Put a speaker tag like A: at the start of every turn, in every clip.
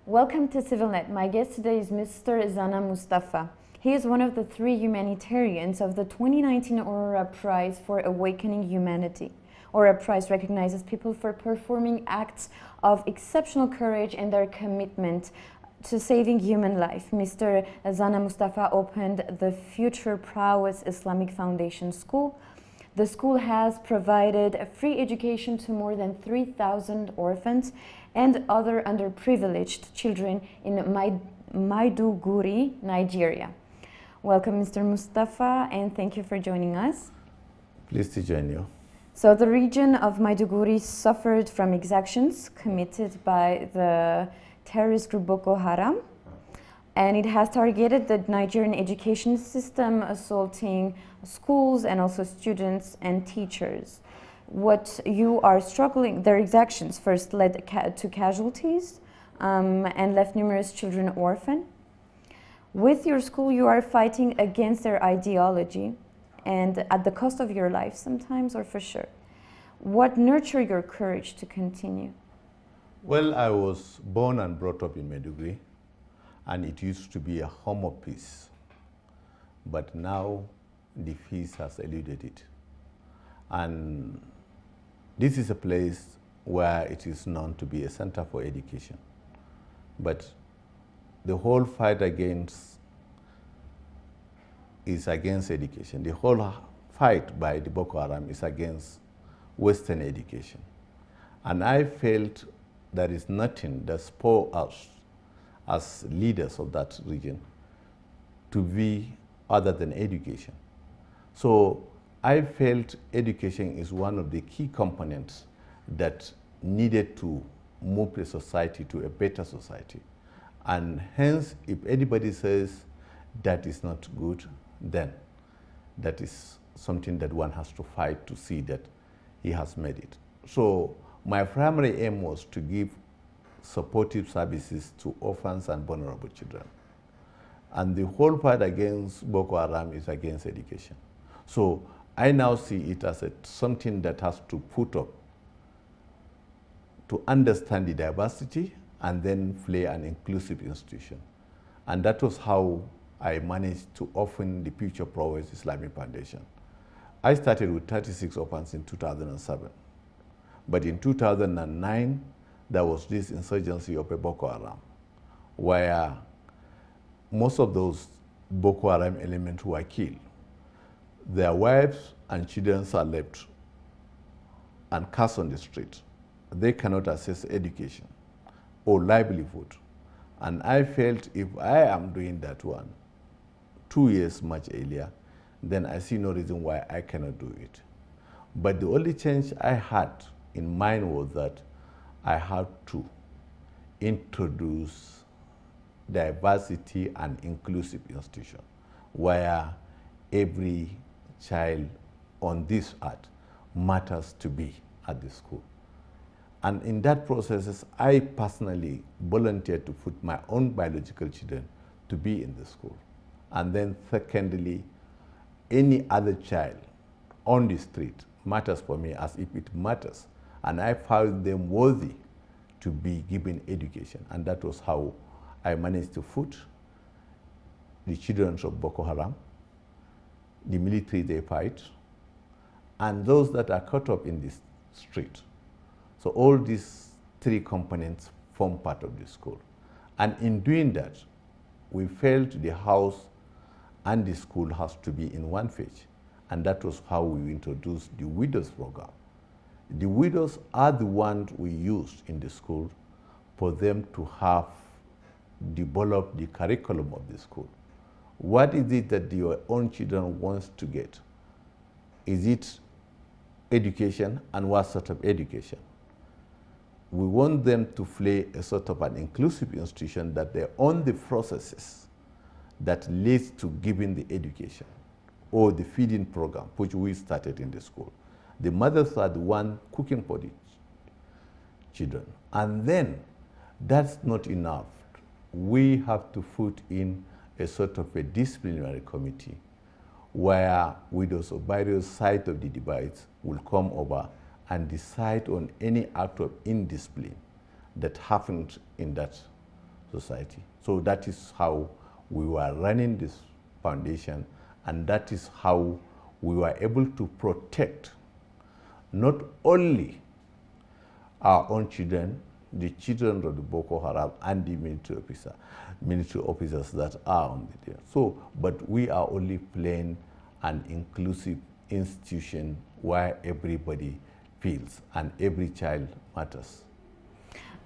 A: Welcome to CivilNet. My guest today is Mr. Zannah Mustapha. He is one of the 3 humanitarians of the 2019 Aurora Prize for Awakening Humanity. Aurora Prize recognizes people for performing acts of exceptional courage and their commitment to saving human life. Mr. Zannah Mustapha opened the future Prowess Islamic Foundation School. The school has provided free education to more than 3,000 orphans and other underprivileged children in Maiduguri, Nigeria. Welcome, Mr. Mustapha, and thank you for joining us.
B: Pleased to join you.
A: So the region of Maiduguri suffered from exactions committed by the terrorist group Boko Haram, and it has targeted the Nigerian education system, assaulting schools and also students and teachers. What you are struggling, their exactions first led to casualties and left numerous children orphaned. With your school, you are fighting against their ideology and at the cost of your life sometimes, or for sure. What nurtured your courage to continue?
B: Well, I was born and brought up in Maiduguri, and it used to be a home of peace. But now the peace has eluded it. And this is a place where it is known to be a center for education. But the whole fight is against education. The whole fight by the Boko Haram is against Western education. And I felt there is nothing that spurs us as leaders of that region to be other than education. So I felt education is one of the key components that needed to move the society to a better society. And hence, if anybody says that is not good, then that is something that one has to fight to see that he has made it. So my primary aim was to give supportive services to orphans and vulnerable children. And the whole fight against Boko Haram is against education. So I now see it as something that has to put up to understand the diversity and then play an inclusive institution. And that was how I managed to open the Future Prowess Islamic Foundation. I started with 36 orphans in 2007. But in 2009, there was this insurgency of a Boko Haram, where most of those Boko Haram elements were killed. Their wives and children are left and cast on the street. They cannot access education or livelihood. And I felt if I am doing that one 2 years much earlier, then I see no reason why I cannot do it. But the only change I had in mind was that I had to introduce diversity and inclusive institution where every child on this earth matters to be at the school. And in that process, I personally volunteered to put my own biological children to be in the school. And then secondly, any other child on the street matters for me as if it matters. And I found them worthy to be given education. And that was how I managed to put the children of Boko Haram, the military they fight, and those that are caught up in this street. So all these 3 components form part of the school. And in doing that, we felt the house and the school has to be in one page. And that was how we introduced the Widows program. The widows are the ones we used in the school for them to have developed the curriculum of the school. What is it that your own children wants to get? Is it education, and what sort of education? We want them to play a sort of an inclusive institution that they own the processes that leads to giving the education or the feeding program, which we started in the school. The mothers are the one cooking for the children. And then that's not enough. We have to put in a sort of a disciplinary committee where widows of various sides of the divides will come over and decide on any act of indiscipline that happened in that society. So that is how we were running this foundation, and that is how we were able to protect not only our own children, the children of the Boko Haram and the military officers that are on the there. So, but we are only playing an inclusive institution where everybody feels and every child matters.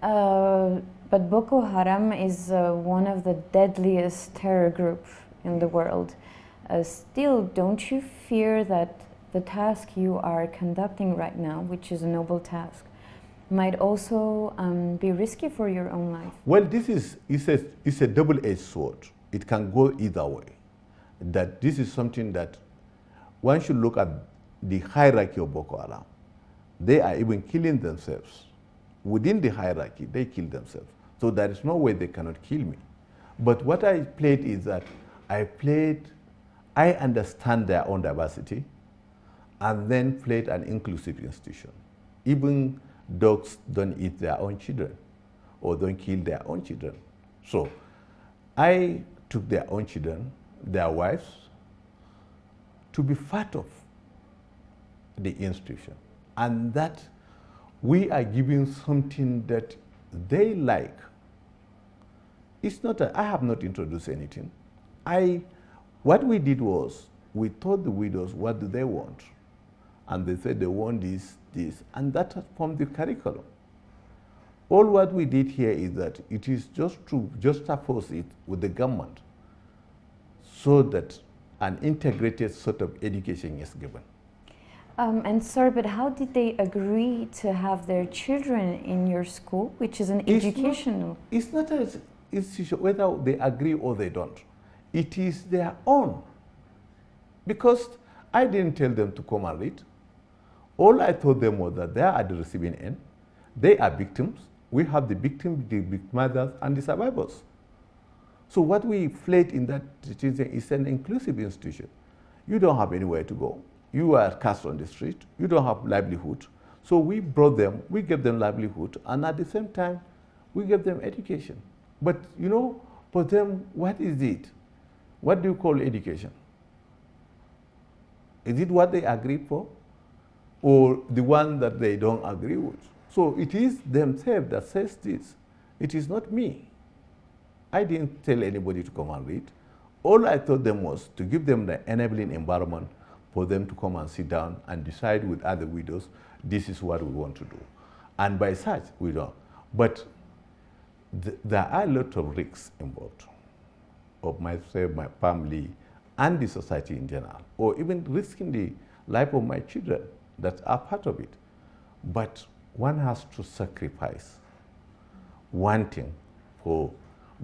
A: But Boko Haram is one of the deadliest terror groups in the world. Still, don't you fear that the task you are conducting right now, which is a noble task, might also be risky for your own life?
B: Well, this is it's a double-edged sword. It can go either way. That this is something that one should look at the hierarchy of Boko Haram. They are even killing themselves. Within the hierarchy, they kill themselves. So there is no way they cannot kill me. But what I played is that I understand their own diversity, and then played an inclusive institution. Even dogs don't eat their own children or don't kill their own children. So I took their own children, their wives, to be part of the institution. And that we are giving something that they like. It's not, I have not introduced anything. What we did was, we told the widows what do they want. And they said they want this, and that formed the curriculum. All what we did here is that it is just to juxtapose it with the government so that an integrated sort of education is given.
A: And sir, but how did they agree to have their children in your school, which is an educational?
B: It's not an institution, whether they agree or they don't. It is their own. Because I didn't tell them to come and read. All I told them was that they are at the receiving end. They are victims. We have the victims, the victimothers, and the survivors. So what we played in that is an inclusive institution. You don't have anywhere to go. You are cast on the street. You don't have livelihood. So we brought them, we gave them livelihood, and at the same time, we gave them education. But you know, for them, what is it? What do you call education? Is it what they agreed for? Or the one that they don't agree with? So it is themselves that says this. It is not me. I didn't tell anybody to come and read. All I told them was to give them the enabling environment for them to come and sit down and decide with other widows, this is what we want to do. And by such, we don't. But there are a lot of risks involved of myself, my family, and the society in general, or even risking the life of my children that are part of it. But one has to sacrifice one thing for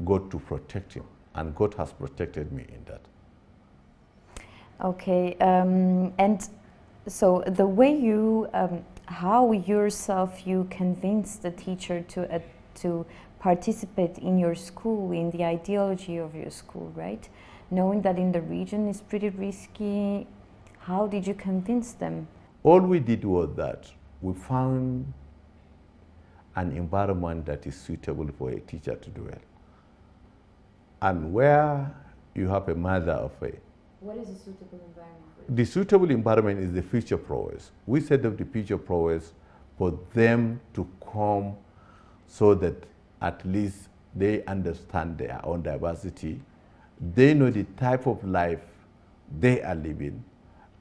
B: God to protect him, and God has protected me in that.
A: Okay, and so the way you, how yourself you convinced the teacher to participate in your school, in the ideology of your school, right? Knowing that in the region is pretty risky, how did you convince them?
B: All we did was that we found an environment that is suitable for a teacher to dwell. And where you have a mother of a...
A: What is a suitable environment for you?
B: The suitable environment is the future Prowess. We set up the future Prowess for them to come so that at least they understand their own diversity. They know the type of life they are living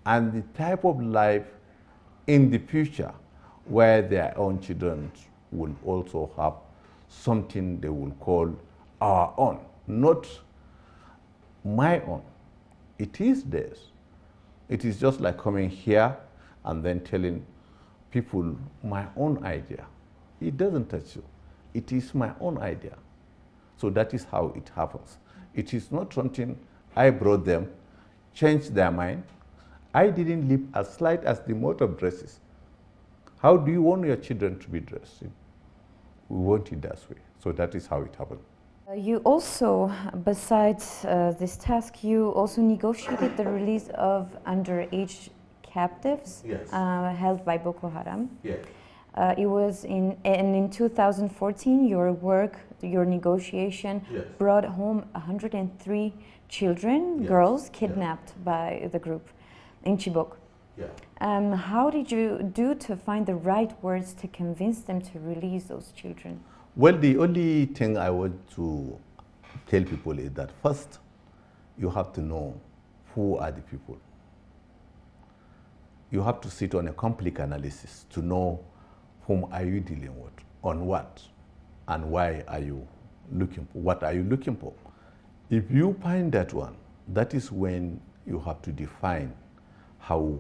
B: and the type of life in the future where their own children will also have something they will call our own, not my own. It is theirs. It is just like coming here and then telling people my own idea. It doesn't touch you. It is my own idea. So that is how it happens. It is not something I brought them, changed their mind. I didn't leave as slight as the mode of dresses. How do you want your children to be dressed? We want it that way. So that is how it happened.
A: You also, besides this task, you also negotiated the release of underage captives.
B: Yes.
A: Held by Boko Haram.
B: Yes.
A: It was in 2014, your work your negotiation
B: Yes.
A: brought home 103 children,
B: Yes.
A: girls, kidnapped by the group in Chibok.
B: Yeah.
A: How did you do to find the right words to convince them to release those children?
B: Well, the only thing I want to tell people is that first, you have to know who are the people. You have to sit on a complete analysis to know whom are you dealing with, on what, and why are you looking for, what are you looking for. If you find that one, that is when you have to define how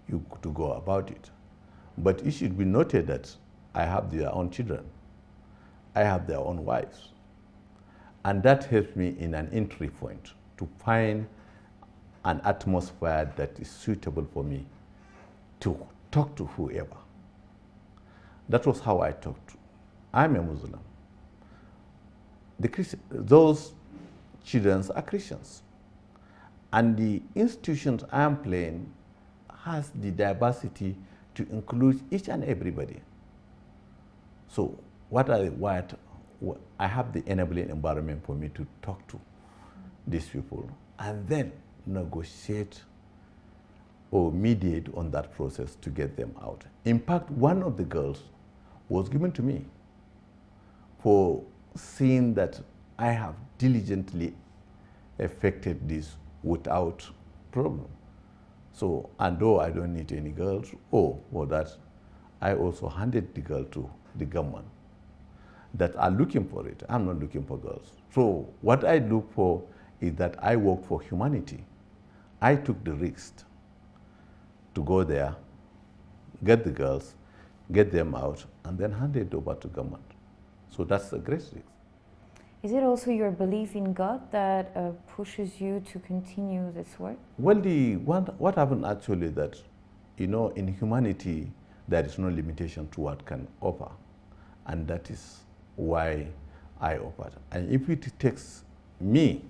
B: you to go about it. But it should be noted that I have their own children. I have their own wives. And that helps me in an entry point to find an atmosphere that is suitable for me to talk to whoever. That was how I talked. I'm a Muslim. Those children are Christians. And the institutions I am playing has the diversity to include each and everybody. So I have the enabling environment for me to talk to these people and then negotiate or mediate on that process to get them out. In fact, one of the girls was given to me for seeing that I have diligently effected this without problem. So, and though I don't need any girls, for that, I also handed the girl to the government that are looking for it. I'm not looking for girls. So what I look for is that I work for humanity. I took the risk to go there, get the girls, get them out, and then hand it over to government. So that's a great risk.
A: Is it also your belief in God that pushes you to continue this work?
B: Well, what happened actually that, in humanity, there is no limitation to what can offer. And that is why I offered. And if it takes me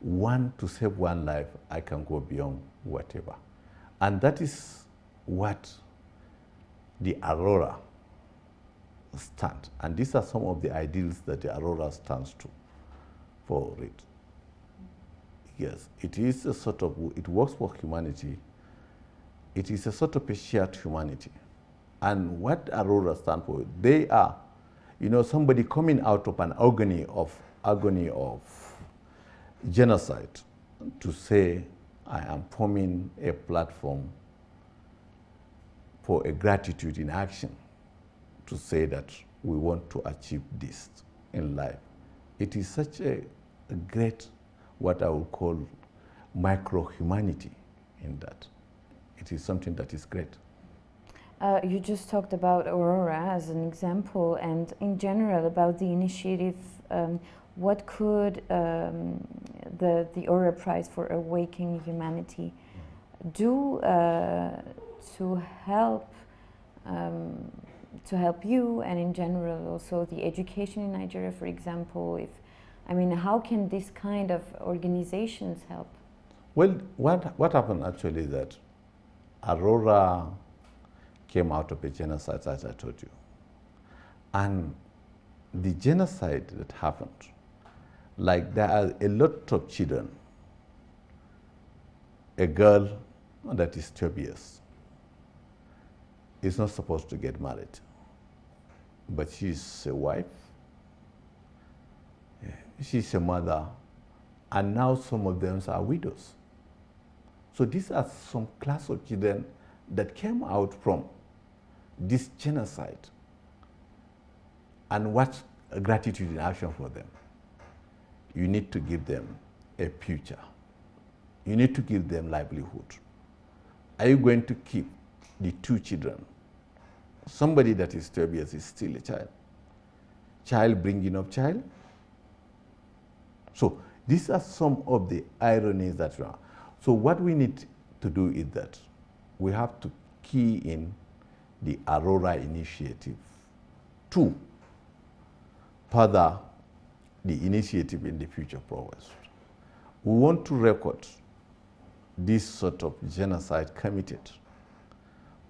B: to save one life, I can go beyond whatever. And that is what the Aurora stands. And these are some of the ideals that the Aurora stands to for it. Yes, it is a sort of, it works for humanity. It is a sort of a shared humanity. And what Aurora stands for, they are, somebody coming out of an agony of genocide to say, I am forming a platform for a gratitude in action to say that we want to achieve this in life. It is such a great, what I would call micro-humanity in that. It is something that is great.
A: You just talked about Aurora as an example, and in general about the initiative. What could the Aurora Prize for Awakening Humanity do to help you, and in general also the education in Nigeria, for example? How can this kind of organizations help?
B: Well, what happened actually is that Aurora came out of a genocide, as I told you. And the genocide that happened, like there are a lot of children, a girl that is 12 years is not supposed to get married, but she's a wife, she's a mother, and now some of them are widows. So these are some class of children that came out from this genocide. And what's gratitude in action for them? You need to give them a future. You need to give them livelihood. Are you going to keep the two children? Somebody that is 12 years is still a child. Child bringing up child. So these are some of the ironies that we are. So what we need to do is that we have to key in the Aurora initiative to further the initiative in the future Prowess. We want to record this sort of genocide committed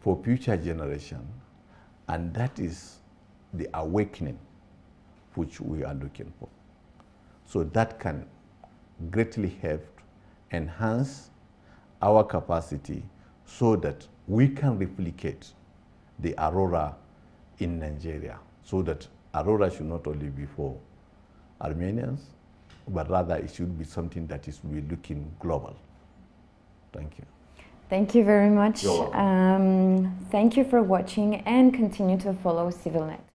B: for future generation, and that is the awakening which we are looking for. So that can greatly help enhance our capacity so that we can replicate the Aurora in Nigeria, so that Aurora should not only be for Armenians, but rather it should be something that is really looking global. Thank you.
A: Thank you very much.
B: You're welcome.
A: Thank you for watching and continue to follow CivilNet.